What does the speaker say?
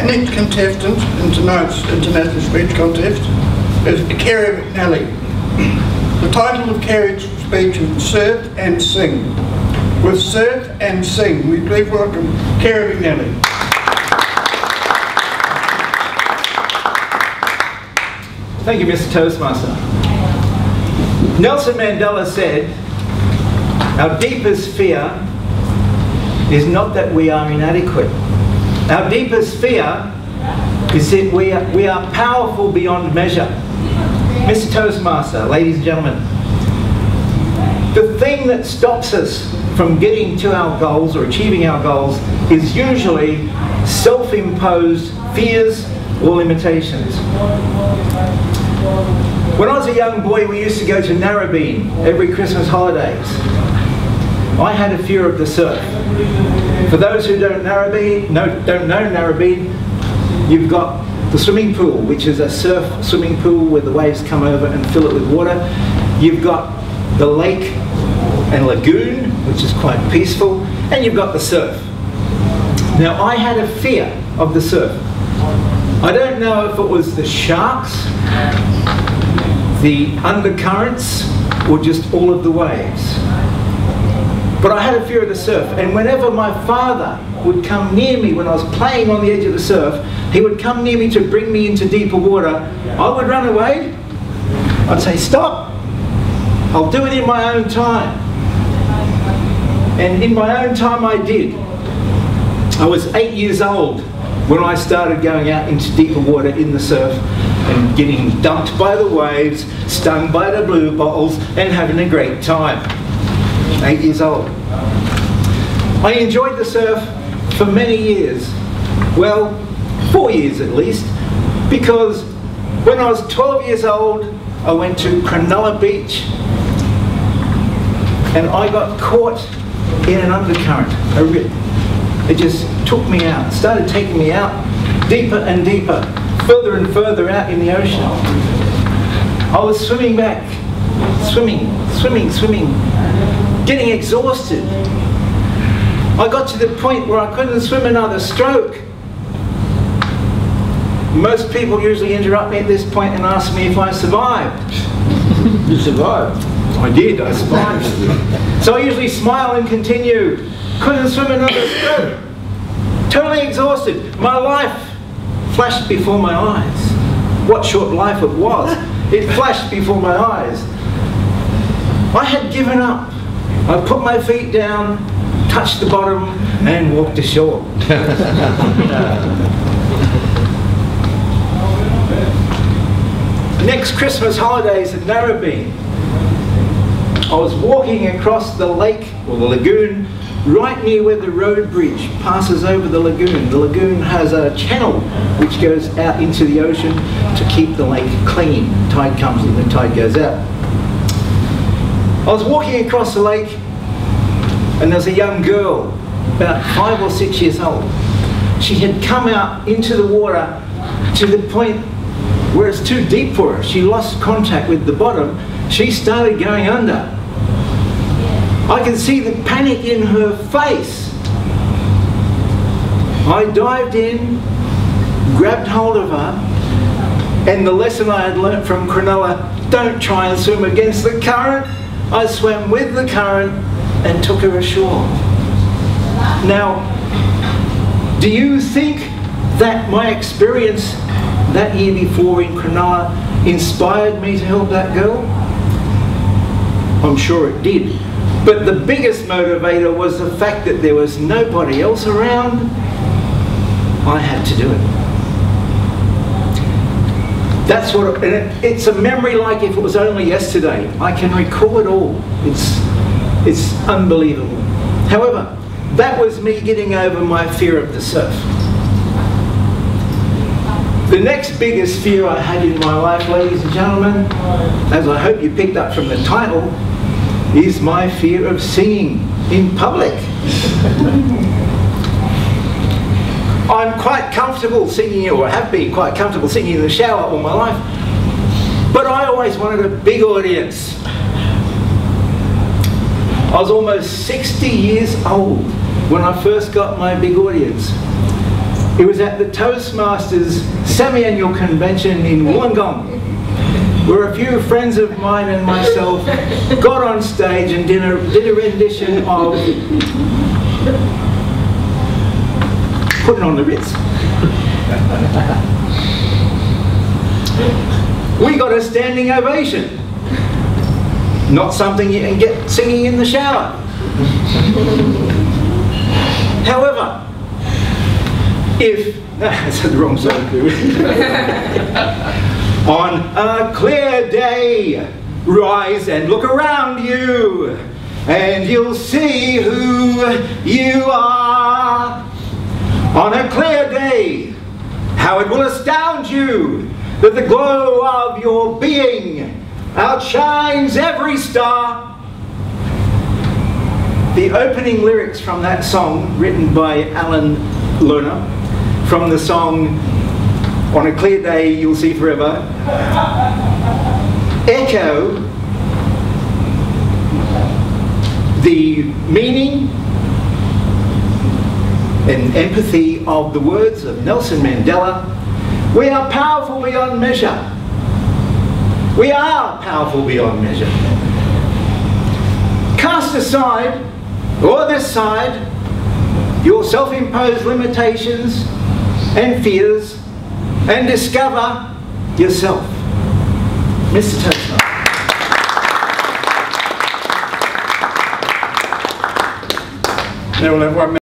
next contestant in tonight's international speech contest is Kerry McNally. The title of Kerry's speech is Surf and Sing. With Surf and Sing, we please welcome Kerry McNally. Thank you, Mr. Toastmaster. Nelson Mandela said, "Our deepest fear is not that we are inadequate. Our deepest fear is that we are powerful beyond measure." Mr. Toastmaster, ladies and gentlemen, the thing that stops us from getting to our goals or achieving our goals is usually self-imposed fears or limitations. When I was a young boy, we used to go to Narrabeen every Christmas holidays. I had a fear of the surf. For those who don't know Narrabeen, you've got the swimming pool, which is a surf swimming pool where the waves come over and fill it with water. You've got the lake and lagoon, which is quite peaceful, and you've got the surf. Now, I had a fear of the surf. I don't know if it was the sharks, the undercurrents, or just all of the waves. But I had a fear of the surf, and whenever my father would come near me when I was playing on the edge of the surf, he would come near me to bring me into deeper water, I would run away. I'd say, "Stop! I'll do it in my own time." And in my own time I did. I was 8 years old when I started going out into deeper water in the surf and getting dumped by the waves, stung by the blue bottles, and having a great time. 8 years old. I enjoyed the surf for many years. Well, 4 years at least, because when I was 12 years old, I went to Cronulla Beach and I got caught in an undercurrent, a rip. It just took me out, started taking me out deeper and deeper, further and further out in the ocean. I was swimming back, swimming, getting exhausted. I got to the point where I couldn't swim another stroke. Most people usually interrupt me at this point and ask me if I survived. You survived? I did, I survived. So I usually smile and continue. Couldn't swim another stroke. Totally exhausted. My life flashed before my eyes. What short life it was. It flashed before my eyes. I had given up. I put my feet down, touched the bottom, and walked ashore. Next Christmas holidays at Narrabeen, I was walking across the lake, or the lagoon, right near where the road bridge passes over the lagoon. The lagoon has a channel which goes out into the ocean to keep the lake clean. Tide comes in, the tide goes out. I was walking across the lake and there was a young girl, about 5 or 6 years old. She had come out into the water to the point where it's too deep for her. She lost contact with the bottom. She started going under. I could see the panic in her face. I dived in, grabbed hold of her, and the lesson I had learnt from Cronulla, don't try and swim against the current. I swam with the current and took her ashore. Now, do you think that my experience that year before in Cronulla inspired me to help that girl? I'm sure it did. But the biggest motivator was the fact that there was nobody else around. I had to do it. That's what, it's a memory like if it was only yesterday. I can recall it all. It's unbelievable. However, that was me getting over my fear of the surf. The next biggest fear I had in my life, ladies and gentlemen, as I hope you picked up from the title, is my fear of singing in public. I'm quite comfortable singing, or have been quite comfortable singing in the shower all my life, but I always wanted a big audience. I was almost 60 years old when I first got my big audience. It was at the Toastmasters semi-annual convention in Wollongong, where a few friends of mine and myself got on stage and did a rendition of Putting on the Ritz. We got a standing ovation. Not something you can get singing in the shower. However, that's the wrong song. On a clear day, rise and look around you, and you'll see who you are. On a clear day, how it will astound you that the glow of your being outshines every star. The opening lyrics from that song, written by Alan Lerner, from the song On a Clear Day You'll See Forever, echo the meaning and empathy of the words of Nelson Mandela. We are powerful beyond measure. We are powerful beyond measure. Cast aside, or this side, your self-imposed limitations and fears, and discover yourself. Mr. Toastmaster. Now we'll have 1 minute.